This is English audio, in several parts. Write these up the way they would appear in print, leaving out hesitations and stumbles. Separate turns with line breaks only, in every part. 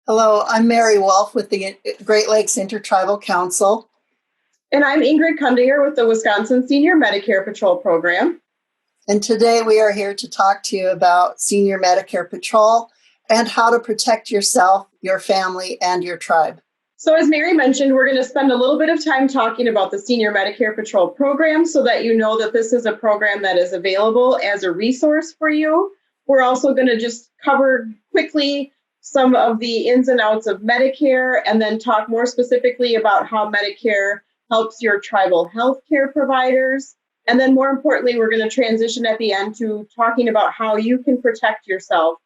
Hello, I'm Mary Wolf with the Great Lakes Intertribal Council.
And I'm Ingrid Kundinger with the Wisconsin Senior Medicare Patrol Program.
And today we are here to talk to you about Senior Medicare Patrol and how to protect yourself, your family, and your tribe.
So as Mary mentioned, we're going to spend a little bit of time talking about the Senior Medicare Patrol Program so that you know that this is a program that is available as a resource for you. We're also going to just cover quickly some of the ins and outs of Medicare and then talk more specifically about how Medicare helps your tribal health care providers. And then more importantly, we're going to transition at the end to talking about how you can protect yourself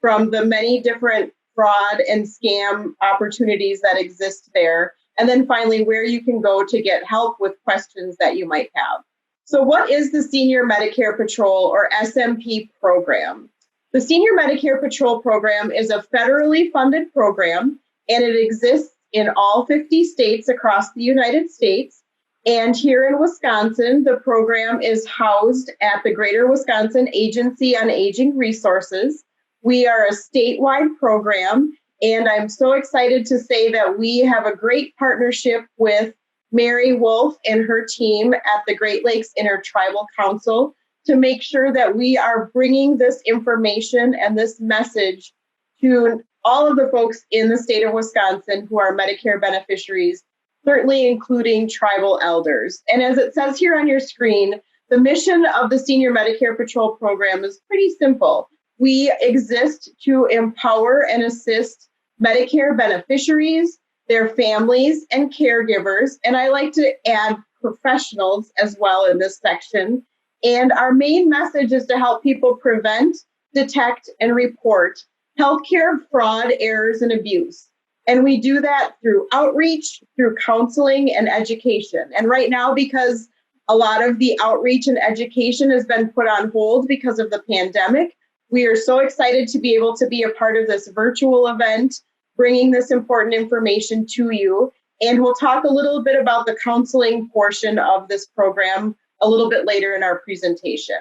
from the many different fraud and scam opportunities that exist there. And then finally, where you can go to get help with questions that you might have. So what is the Senior Medicare Patrol or SMP program? The Senior Medicare Patrol program is a federally funded program, and it exists in all 50 states across the United States. And here in Wisconsin, the program is housed at the Greater Wisconsin Agency on Aging Resources. We are a statewide program, and I'm so excited to say that we have a great partnership with Mary Wolf and her team at the Great Lakes Intertribal Council to make sure that we are bringing this information and this message to all of the folks in the state of Wisconsin who are Medicare beneficiaries, certainly including tribal elders. And as it says here on your screen, the mission of the Senior Medicare Patrol program is pretty simple. We exist to empower and assist Medicare beneficiaries, their families, and caregivers. And I like to add professionals as well in this section. And our main message is to help people prevent, detect, and report healthcare fraud, errors, and abuse. And we do that through outreach, through counseling, and education. And right now, because a lot of the outreach and education has been put on hold because of the pandemic, we are so excited to be able to be a part of this virtual event, bringing this important information to you. And we'll talk a little bit about the counseling portion of this program a little bit later in our presentation.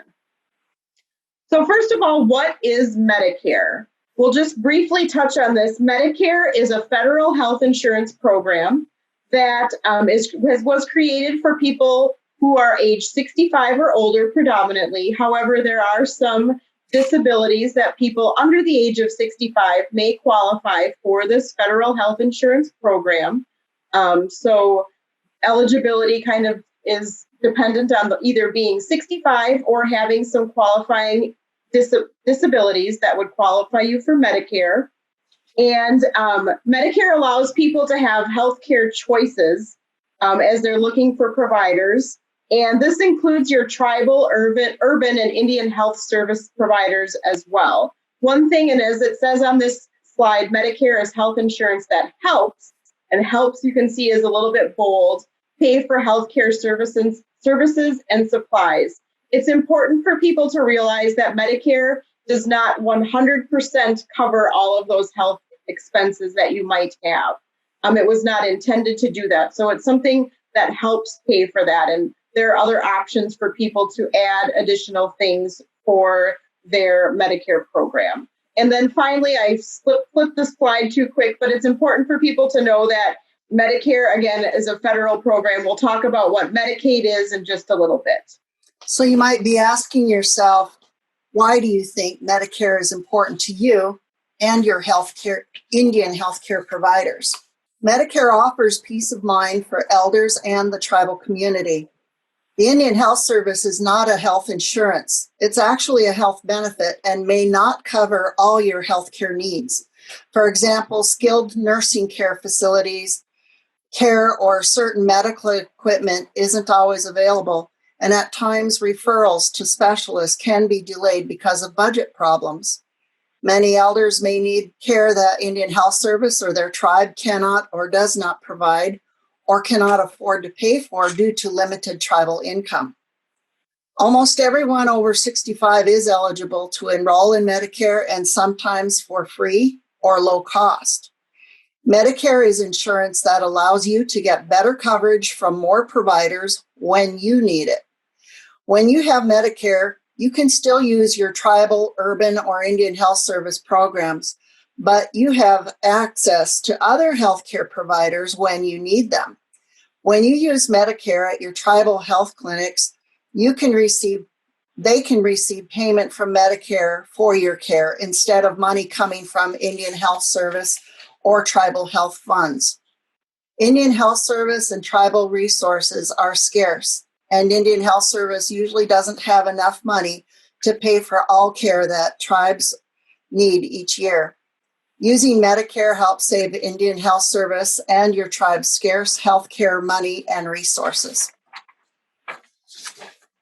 So first of all, what is Medicare? We'll just briefly touch on this. Medicare is a federal health insurance program that was created for people who are age 65 or older predominantly. However, there are some disabilities that people under the age of 65 may qualify for this federal health insurance program. So eligibility kind of is dependent on either being 65 or having some qualifying disabilities that would qualify you for Medicare. And Medicare allows people to have healthcare choices as they're looking for providers. And this includes your tribal, urban, and Indian health service providers as well. One thing, and as it says on this slide, Medicare is health insurance that helps, and helps, you can see, is a little bit bold, pay for healthcare services and supplies. It's important for people to realize that Medicare does not 100% cover all of those health expenses that you might have. It was not intended to do that. So it's something that helps pay for that. And there are other options for people to add additional things for their Medicare program. And then finally, I flipped the slide too quick, but it's important for people to know that Medicare, again, is a federal program. We'll talk about what Medicaid is in just a little bit.
So you might be asking yourself, why do you think Medicare is important to you and your Indian healthcare providers? Medicare offers peace of mind for elders and the tribal community. The Indian Health Service is not a health insurance. It's actually a health benefit and may not cover all your healthcare needs. For example, skilled nursing care facilities, care, or certain medical equipment isn't always available, and at times referrals to specialists can be delayed because of budget problems. Many elders may need care that Indian Health Service or their tribe cannot or does not provide, or cannot afford to pay for due to limited tribal income. Almost everyone over 65 is eligible to enroll in Medicare, and sometimes for free or low cost. Medicare is insurance that allows you to get better coverage from more providers when you need it. When you have Medicare, you can still use your tribal, urban, or Indian Health Service programs, but you have access to other healthcare providers when you need them. When you use Medicare at your tribal health clinics, they can receive payment from Medicare for your care instead of money coming from Indian Health Service or tribal health funds. Indian Health Service and tribal resources are scarce, and Indian Health Service usually doesn't have enough money to pay for all care that tribes need each year. Using Medicare helps save Indian Health Service and your tribe's scarce healthcare money and resources.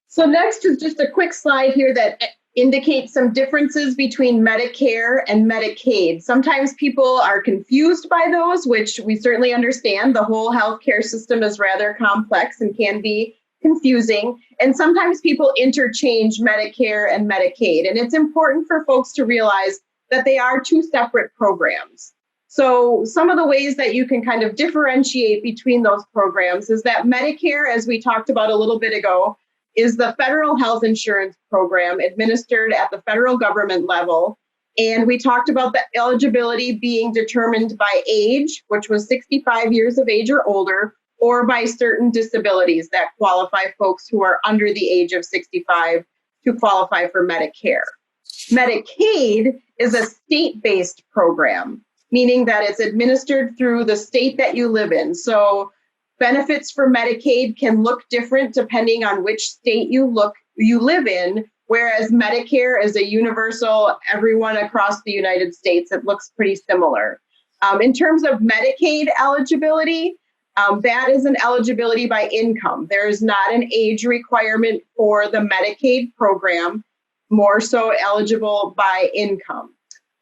So next is just a quick slide here that indicates some differences between Medicare and Medicaid. Sometimes people are confused by those, which we certainly understand. The whole healthcare system is rather complex and can be confusing. And sometimes people interchange Medicare and Medicaid. And it's important for folks to realize that they are two separate programs. So some of the ways that you can kind of differentiate between those programs is that Medicare, as we talked about a little bit ago, is the federal health insurance program administered at the federal government level. And we talked about the eligibility being determined by age, which was 65 years of age or older, or by certain disabilities that qualify folks who are under the age of 65 to qualify for Medicare. Medicaid is a state-based program, meaning that it's administered through the state that you live in. So benefits for Medicaid can look different depending on which state you live in, whereas Medicare is a universal, everyone across the United States. It looks pretty similar. In terms of Medicaid eligibility, that is an eligibility by income. There is not an age requirement for the Medicaid program, more so eligible by income.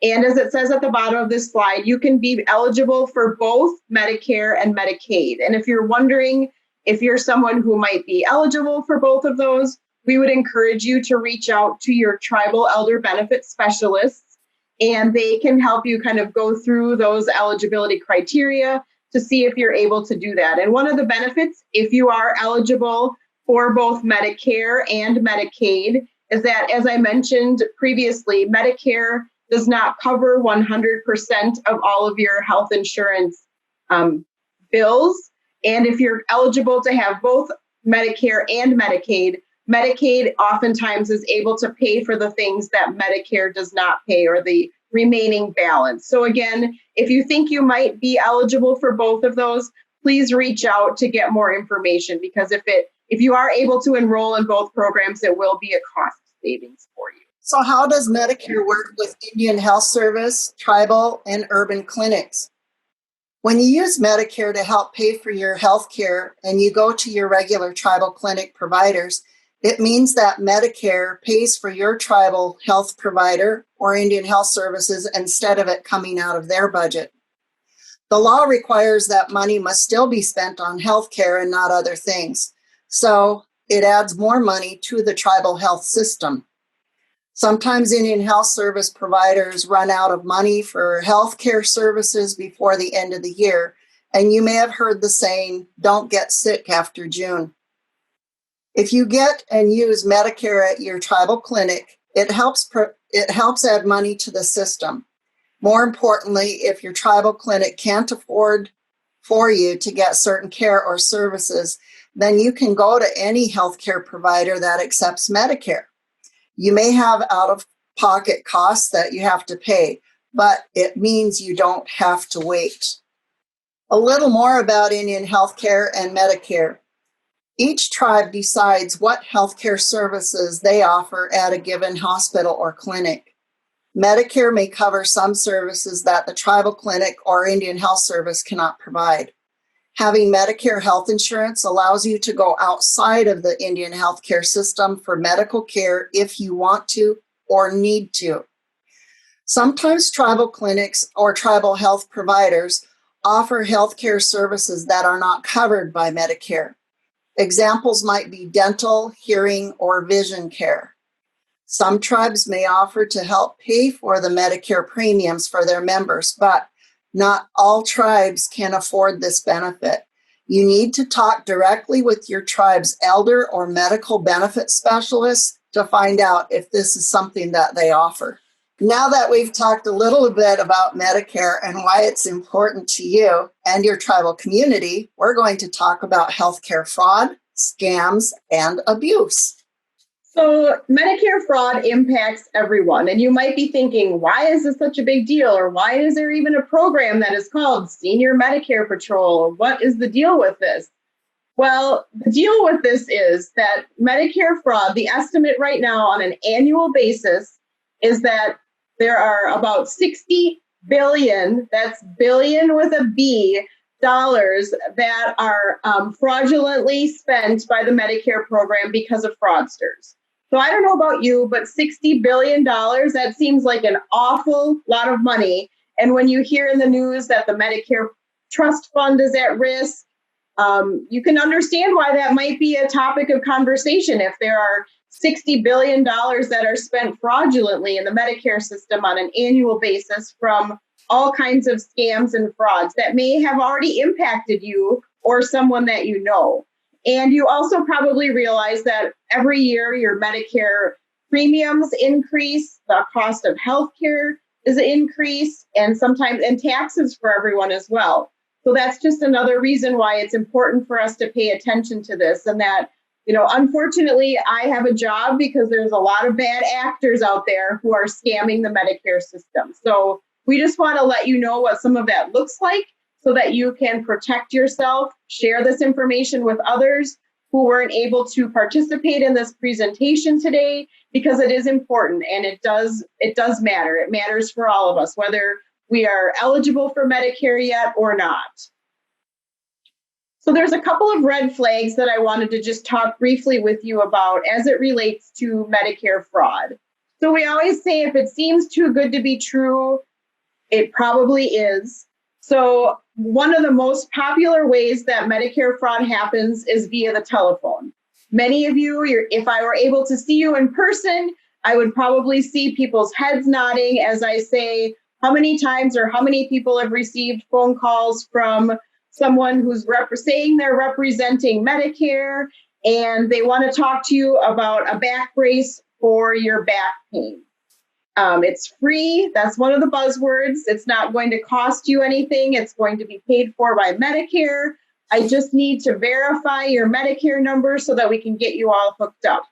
And as it says at the bottom of this slide, you can be eligible for both Medicare and Medicaid. And if you're wondering if you're someone who might be eligible for both of those, we would encourage you to reach out to your tribal elder benefit specialists, and they can help you kind of go through those eligibility criteria to see if you're able to do that. And one of the benefits, if you are eligible for both Medicare and Medicaid, is that, as I mentioned previously, Medicare does not cover 100% of all of your health insurance bills. And if you're eligible to have both Medicare and Medicaid, Medicaid oftentimes is able to pay for the things that Medicare does not pay, or the remaining balance. So again, if you think you might be eligible for both of those, please reach out to get more information, because if you are able to enroll in both programs, it will be a cost savings for you.
So how does Medicare work with Indian Health Service, tribal, and urban clinics? When you use Medicare to help pay for your health care and you go to your regular tribal clinic providers, it means that Medicare pays for your tribal health provider or Indian Health Services instead of it coming out of their budget. The law requires that money must still be spent on health care and not other things. So it adds more money to the tribal health system. Sometimes Indian Health Service providers run out of money for health care services before the end of the year, and you may have heard the saying, "Don't get sick after June." If you get and use Medicare at your tribal clinic, it helps add money to the system. More importantly, if your tribal clinic can't afford for you to get certain care or services, then you can go to any healthcare provider that accepts Medicare. You may have out-of-pocket costs that you have to pay, but it means you don't have to wait. A little more about Indian healthcare and Medicare. Each tribe decides what healthcare services they offer at a given hospital or clinic. Medicare may cover some services that the tribal clinic or Indian Health Service cannot provide. Having Medicare health insurance allows you to go outside of the Indian healthcare system for medical care if you want to or need to. Sometimes tribal clinics or tribal health providers offer healthcare services that are not covered by Medicare. Examples might be dental, hearing, or vision care. Some tribes may offer to help pay for the Medicare premiums for their members, but not all tribes can afford this benefit. You need to talk directly with your tribe's elder or medical benefit specialist to find out if this is something that they offer. Now that we've talked a little bit about Medicare and why it's important to you and your tribal community, we're going to talk about healthcare fraud, scams, and abuse.
So Medicare fraud impacts everyone. And you might be thinking, why is this such a big deal? Or why is there even a program that is called Senior Medicare Patrol? Or what is the deal with this? Well, the deal with this is that Medicare fraud, the estimate right now on an annual basis is that there are about 60 billion, that's billion with a B, dollars that are fraudulently spent by the Medicare program because of fraudsters. So I don't know about you, but $60 billion, that seems like an awful lot of money. And when you hear in the news that the Medicare Trust Fund is at risk, you can understand why that might be a topic of conversation if there are $60 billion that are spent fraudulently in the Medicare system on an annual basis from all kinds of scams and frauds that may have already impacted you or someone that you know. And you also probably realize that every year your Medicare premiums increase, the cost of healthcare is increased, and sometimes and taxes for everyone as well. So that's just another reason why it's important for us to pay attention to this. And that, you know, unfortunately, I have a job because there's a lot of bad actors out there who are scamming the Medicare system. So we just want to let you know what some of that looks like so that you can protect yourself, share this information with others who weren't able to participate in this presentation today, because it is important and it does matter. It matters for all of us, whether we are eligible for Medicare yet or not. So there's a couple of red flags that I wanted to just talk briefly with you about as it relates to Medicare fraud. So we always say if it seems too good to be true, it probably is. So one of the most popular ways that Medicare fraud happens is via the telephone. Many of you, if I were able to see you in person, I would probably see people's heads nodding as I say how many times or how many people have received phone calls from someone who's saying they're representing Medicare and they want to talk to you about a back brace for your back pain. It's free. That's one of the buzzwords. It's not going to cost you anything. It's going to be paid for by Medicare. I just need to verify your Medicare number so that we can get you all hooked up.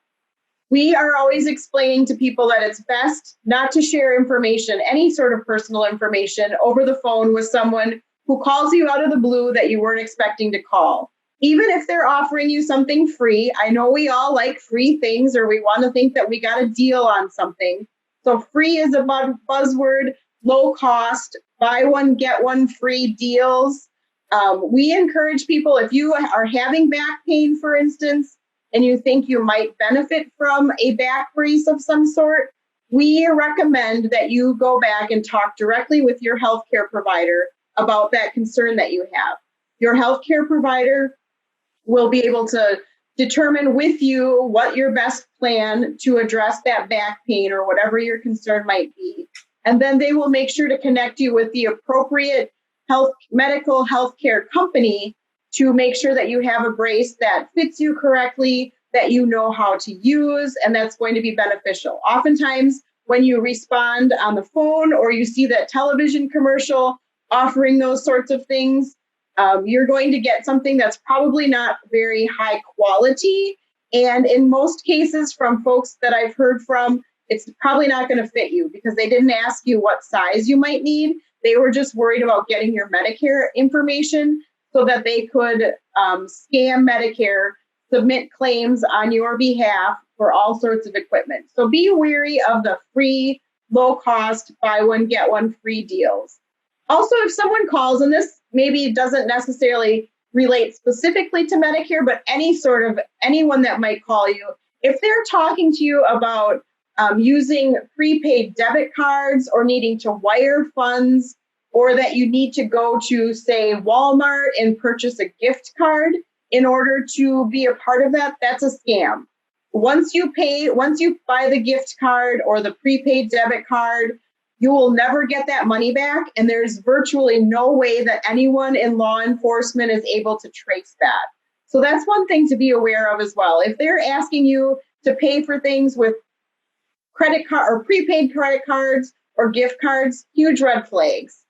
We are always explaining to people that it's best not to share information, any sort of personal information, over the phone with someone who calls you out of the blue that you weren't expecting to call. Even if they're offering you something free, I know we all like free things or we want to think that we got a deal on something. So free is a buzzword, low cost, buy one, get one free deals. We encourage people, if you are having back pain, for instance, and you think you might benefit from a back brace of some sort, we recommend that you go back and talk directly with your healthcare provider about that concern that you have. Your healthcare provider will be able to determine with you what your best plan to address that back pain or whatever your concern might be. And then they will make sure to connect you with the appropriate medical healthcare company to make sure that you have a brace that fits you correctly, that you know how to use, and that's going to be beneficial. Oftentimes, when you respond on the phone or you see that television commercial offering those sorts of things, you're going to get something that's probably not very high quality. And in most cases, from folks that I've heard from, it's probably not going to fit you because they didn't ask you what size you might need. They were just worried about getting your Medicare information so that they could scam Medicare, submit claims on your behalf for all sorts of equipment. So be wary of the free, low-cost, buy one, get one free deals. Also, if someone calls, and this maybe doesn't necessarily relate specifically to Medicare, but anyone that might call you, if they're talking to you about using prepaid debit cards or needing to wire funds, or that you need to go to, say, Walmart and purchase a gift card in order to be a part of that, that's a scam. Once you buy the gift card or the prepaid debit card, you will never get that money back. And there's virtually no way that anyone in law enforcement is able to trace that. So that's one thing to be aware of as well. If they're asking you to pay for things with credit card or prepaid credit cards or gift cards, huge red flags.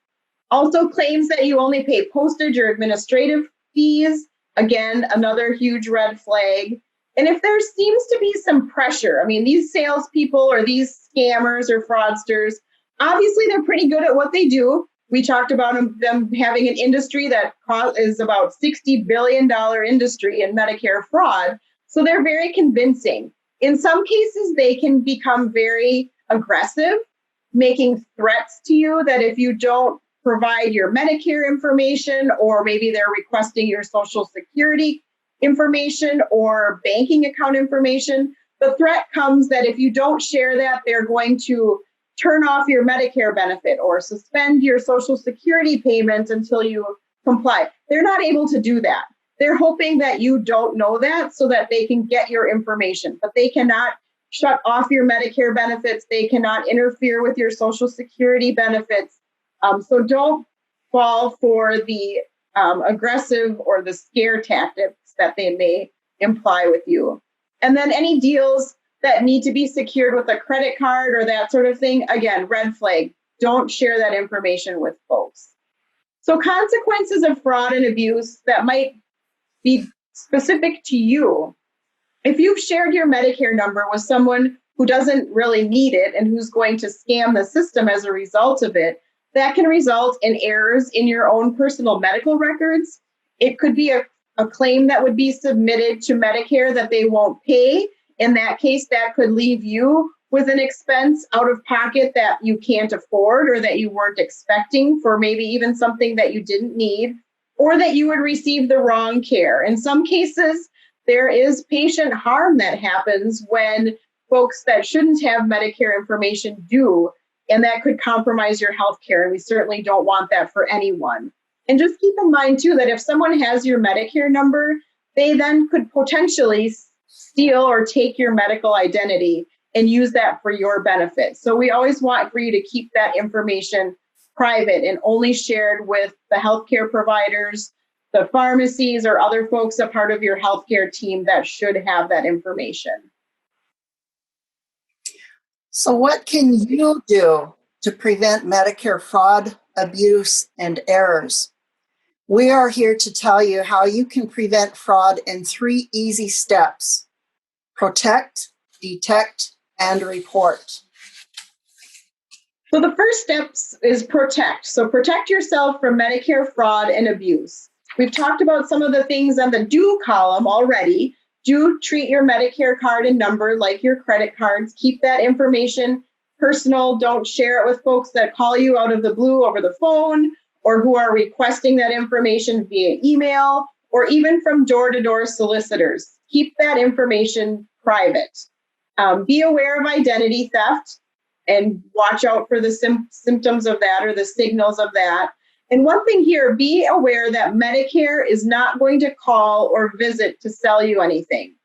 Also claims that you only pay postage or administrative fees, again, another huge red flag. And if there seems to be some pressure, I mean, these salespeople or these scammers or fraudsters, obviously they're pretty good at what they do. We talked about them having an industry that is about $60 billion industry in Medicare fraud. So they're very convincing. In some cases, they can become very aggressive, making threats to you that if you don't provide your Medicare information, or maybe they're requesting your Social Security information or banking account information, the threat comes that if you don't share that, they're going to turn off your Medicare benefit or suspend your Social Security payment until you comply. They're not able to do that. They're hoping that you don't know that so that they can get your information, but they cannot shut off your Medicare benefits. They cannot interfere with your Social Security benefits. So don't fall for the aggressive or the scare tactics that they may imply with you. And then any deals that need to be secured with a credit card or that sort of thing, again, red flag. Don't share that information with folks. So consequences of fraud and abuse that might be specific to you. If you've shared your Medicare number with someone who doesn't really need it and who's going to scam the system as a result of it, that can result in errors in your own personal medical records. It could be a claim that would be submitted to Medicare that they won't pay. In that case, that could leave you with an expense out of pocket that you can't afford or that you weren't expecting for maybe even something that you didn't need, or that you would receive the wrong care. In some cases, there is patient harm that happens when folks that shouldn't have Medicare information do, and that could compromise your health care. And we certainly don't want that for anyone. And just keep in mind, too, that if someone has your Medicare number, they then could potentially steal or take your medical identity and use that for your benefit. So we always want for you to keep that information private and only shared with the healthcare providers, the pharmacies, or other folks a part of your healthcare team that should have that information.
So what can you do to prevent Medicare fraud, abuse, and errors? We are here to tell you how you can prevent fraud in 3 easy steps: protect, detect, and report.
So the first step is protect. So protect yourself from Medicare fraud and abuse. We've talked about some of the things on the do column already. Do treat your Medicare card and number like your credit cards. Keep that information personal. Don't share it with folks that call you out of the blue over the phone or who are requesting that information via email or even from door-to-door solicitors. Keep that information private. Be aware of identity theft and watch out for the symptoms of that or the signals of that. And one thing here, be aware that Medicare is not going to call or visit to sell you anything.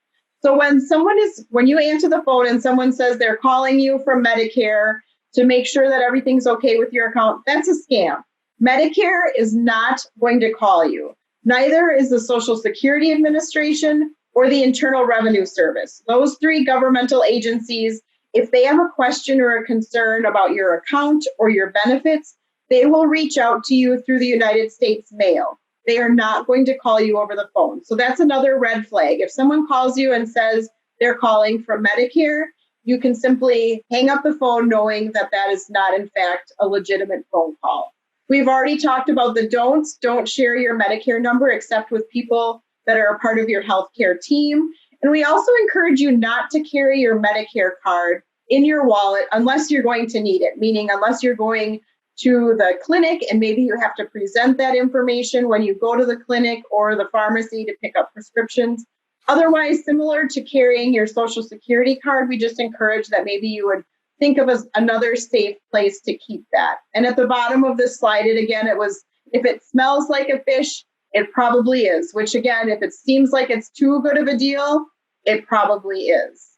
So when you answer the phone and someone says they're calling you from Medicare to make sure that everything's okay with your account, that's a scam. Medicare is not going to call you. Neither is the Social Security Administration or the Internal Revenue Service. Those 3 governmental agencies, if they have a question or a concern about your account or your benefits, they will reach out to you through the United States mail. They are not going to call you over the phone. So that's another red flag. If someone calls you and says they're calling from Medicare, you can simply hang up the phone knowing that that is not, in fact, a legitimate phone call. We've already talked about the don'ts. Don't share your Medicare number except with people that are a part of your healthcare team. And we also encourage you not to carry your Medicare card in your wallet unless you're going to need it, meaning unless you're going to the clinic and maybe you have to present that information when you go to the clinic or the pharmacy to pick up prescriptions. Otherwise, similar to carrying your Social Security card, we just encourage that maybe you would think of as another safe place to keep that. And at the bottom of this slide, it was, if it smells like a fish, it probably is, which again, if it seems like it's too good of a deal, it probably is.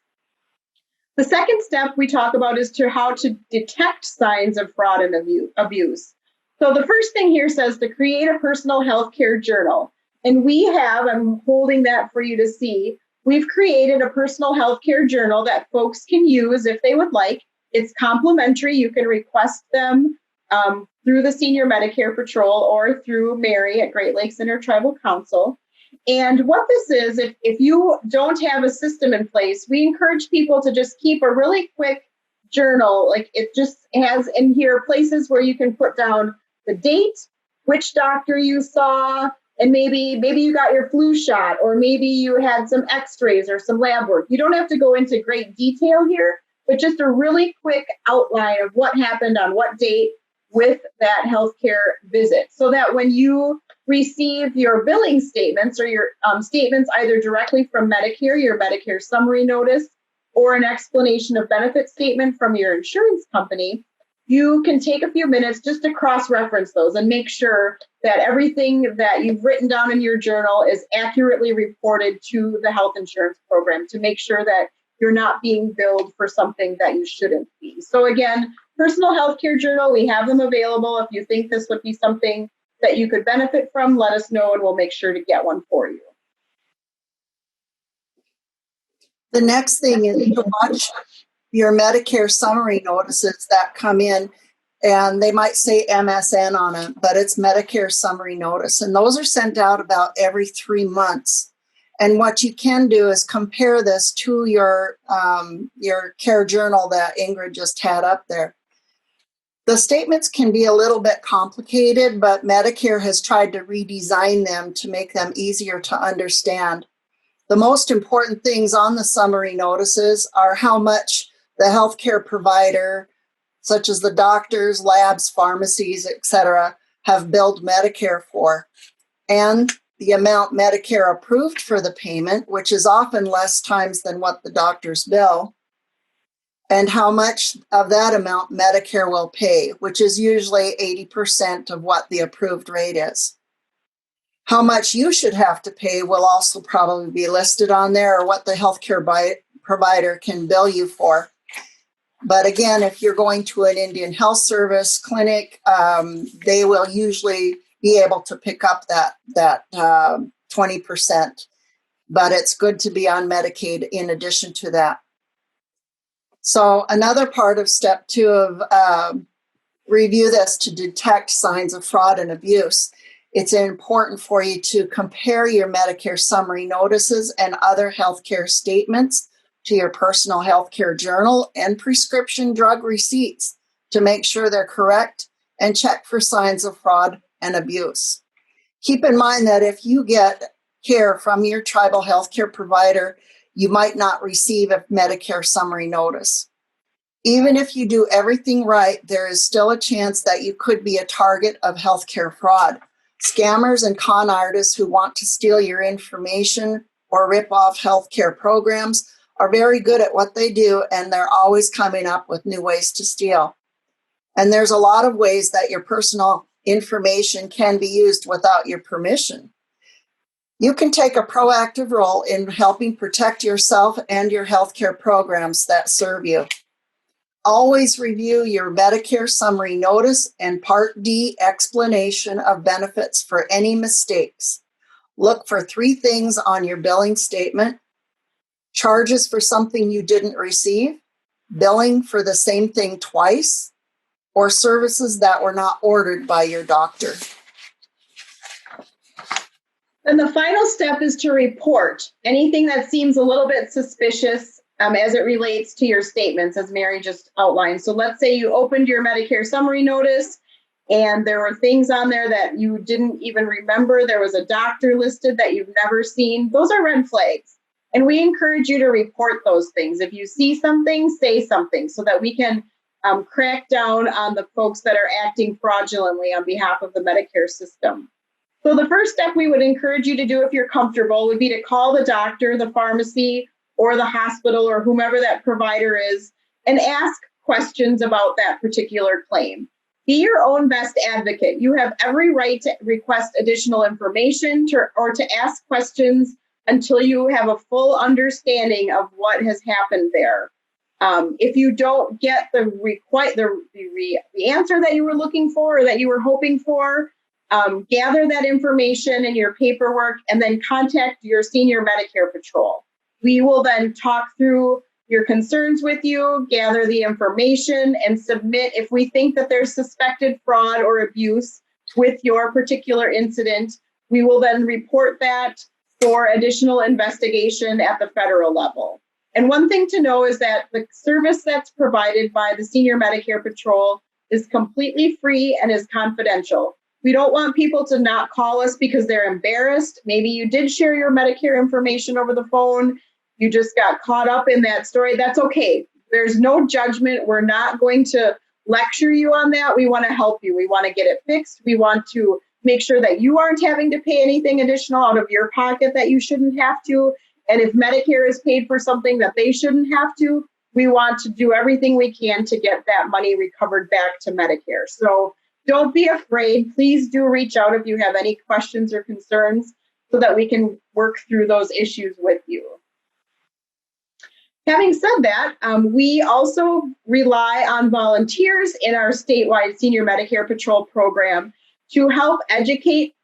The second step we talk about is how to detect signs of fraud and abuse. So the first thing here says to create a personal healthcare journal. And I'm holding that for you to see. we've created a personal healthcare journal that folks can use if they would like. It's complimentary. You can request them through the Senior Medicare Patrol or through Mary at Great Lakes Intertribal Council. And what this is, if you don't have a system in place, we encourage people to just keep a really quick journal. Like, it just has in here places where you can put down the date, which doctor you saw, and maybe you got your flu shot, or maybe you had some x-rays or some lab work. You don't have to go into great detail here, but just a really quick outline of what happened on what date with that healthcare visit, so that when you receive your billing statements or your statements either directly from Medicare, your Medicare Summary Notice, or an explanation of benefit statement from your insurance company, you can take a few minutes just to cross-reference those and make sure that everything that you've written down in your journal is accurately reported to the health insurance program, to make sure that you're not being billed for something that you shouldn't be. So again, personal healthcare journal, we have them available. If you think this would be something that you could benefit from, let us know and we'll make sure to get one for you.
The next thing is to watch your Medicare summary notices that come in, and they might say MSN on it, but it's Medicare Summary Notice. And those are sent out about every 3 months. And what you can do is compare this to your care journal that Ingrid just had up there. The statements can be a little bit complicated, but Medicare has tried to redesign them to make them easier to understand. The most important things on the summary notices are how much the healthcare provider, such as the doctors, labs, pharmacies, etc., have billed Medicare for, and the amount Medicare approved for the payment, which is often less times than what the doctors bill, and how much of that amount Medicare will pay, which is usually 80% of what the approved rate is. How much you should have to pay will also probably be listed on there, or what the healthcare provider can bill you for. But again, if you're going to an Indian Health Service clinic, they will usually be able to pick up that 20%. But it's good to be on Medicaid in addition to that. So another part of step 2 of review this to detect signs of fraud and abuse. It's important for you to compare your Medicare summary notices and other healthcare statements to your personal healthcare journal and prescription drug receipts to make sure they're correct, and check for signs of fraud and abuse. Keep in mind that if you get care from your tribal healthcare provider, you might not receive a Medicare summary notice. Even if you do everything right, there is still a chance that you could be a target of healthcare fraud. Scammers and con artists who want to steal your information or rip off healthcare programs are very good at what they do, and they're always coming up with new ways to steal. And there's a lot of ways that your personal information can be used without your permission. You can take a proactive role in helping protect yourself and your healthcare programs that serve you. Always review your Medicare summary notice and Part D explanation of benefits for any mistakes. Look for 3 things on your billing statement: charges for something you didn't receive, billing for the same thing twice, or services that were not ordered by your doctor.
And the final step is to report anything that seems a little bit suspicious as it relates to your statements, as Mary just outlined. So let's say you opened your Medicare summary notice and there were things on there that you didn't even remember. There was a doctor listed that you've never seen. Those are red flags. And we encourage you to report those things. If you see something, say something so that we can crack down on the folks that are acting fraudulently on behalf of the Medicare system. So the first step we would encourage you to do, if you're comfortable, would be to call the doctor, the pharmacy, or the hospital, or whomever that provider is, and ask questions about that particular claim. Be your own best advocate. You have every right to request additional information or to ask questions until you have a full understanding of what has happened there. If you don't get the answer that you were looking for or that you were hoping for, gather that information in your paperwork and then contact your senior Medicare patrol. We will then talk through your concerns with you, gather the information, and submit if we think that there's suspected fraud or abuse with your particular incident. We will then report that for additional investigation at the federal level. And one thing to know is that the service that's provided by the Senior Medicare Patrol is completely free and is confidential. We don't want people to not call us because they're embarrassed. Maybe you did share your Medicare information over the phone. You just got caught up in that story. That's okay. There's no judgment. We're not going to lecture you on that. We want to help you. We want to get it fixed. We want to make sure that you aren't having to pay anything additional out of your pocket that you shouldn't have to. And if Medicare is paid for something that they shouldn't have to, we want to do everything we can to get that money recovered back to Medicare. So don't be afraid. Please do reach out if you have any questions or concerns so that we can work through those issues with you. Having said that, we also rely on volunteers in our statewide Senior Medicare Patrol program to help educate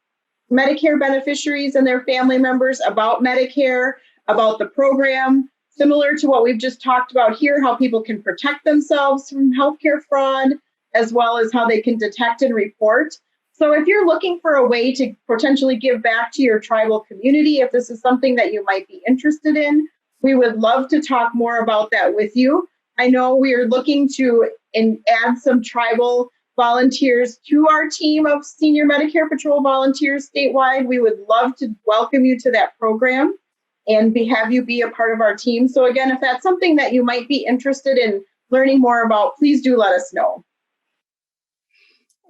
Medicare beneficiaries and their family members about Medicare, about the program, similar to what we've just talked about here, how people can protect themselves from healthcare fraud, as well as how they can detect and report. So if you're looking for a way to potentially give back to your tribal community, if this is something that you might be interested in, we would love to talk more about that with you. I know we are looking to add some tribal volunteers to our team of Senior Medicare Patrol volunteers statewide. We would love to welcome you to that program and have you be a part of our team. So again, if that's something that you might be interested in learning more about, please do let us know.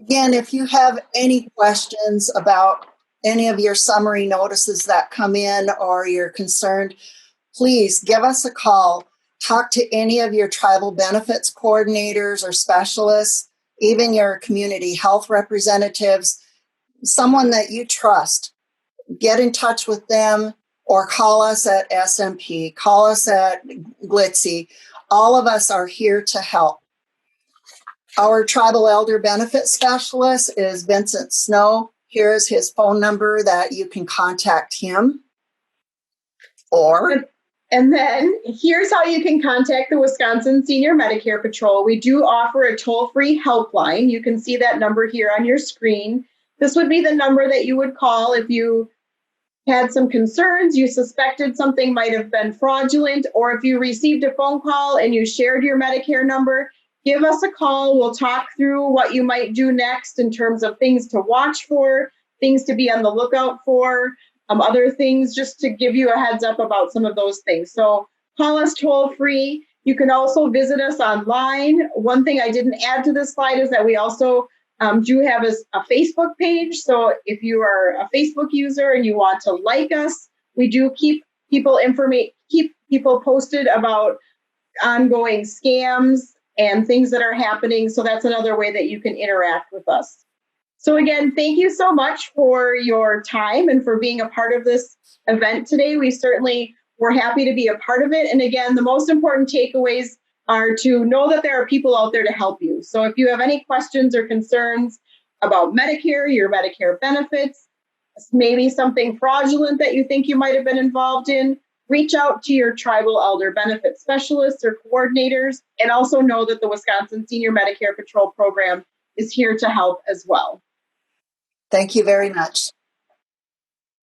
Again, if you have any questions about any of your summary notices that come in or you're concerned, please give us a call. Talk to any of your tribal benefits coordinators or specialists, even your community health representatives, someone that you trust. Get in touch with them or call us at SMP, call us at GLITC. All of us are here to help. Our tribal elder benefit specialist is Vincent Snow. Here's his phone number that you can contact him.
And then here's how you can contact the Wisconsin Senior Medicare Patrol. We do offer a toll-free helpline. You can see that number here on your screen. This would be the number that you would call if you had some concerns, you suspected something might have been fraudulent, or if you received a phone call and you shared your Medicare number, give us a call. We'll talk through what you might do next in terms of things to watch for, things to be on the lookout for, other things, just to give you a heads up about some of those things. So call us toll free. You can also visit us online. One thing I didn't add to this slide is that we also do have a Facebook page. So if you are a Facebook user and you want to like us, we do keep people posted about ongoing scams and things that are happening. So that's another way that you can interact with us. So again, thank you so much for your time and for being a part of this event today. We're happy to be a part of it. And again, the most important takeaways are to know that there are people out there to help you. So if you have any questions or concerns about Medicare, your Medicare benefits, maybe something fraudulent that you think you might have been involved in, reach out to your tribal elder benefit specialists or coordinators, and also know that the Wisconsin Senior Medicare Patrol program is here to help as well.
Thank you very much.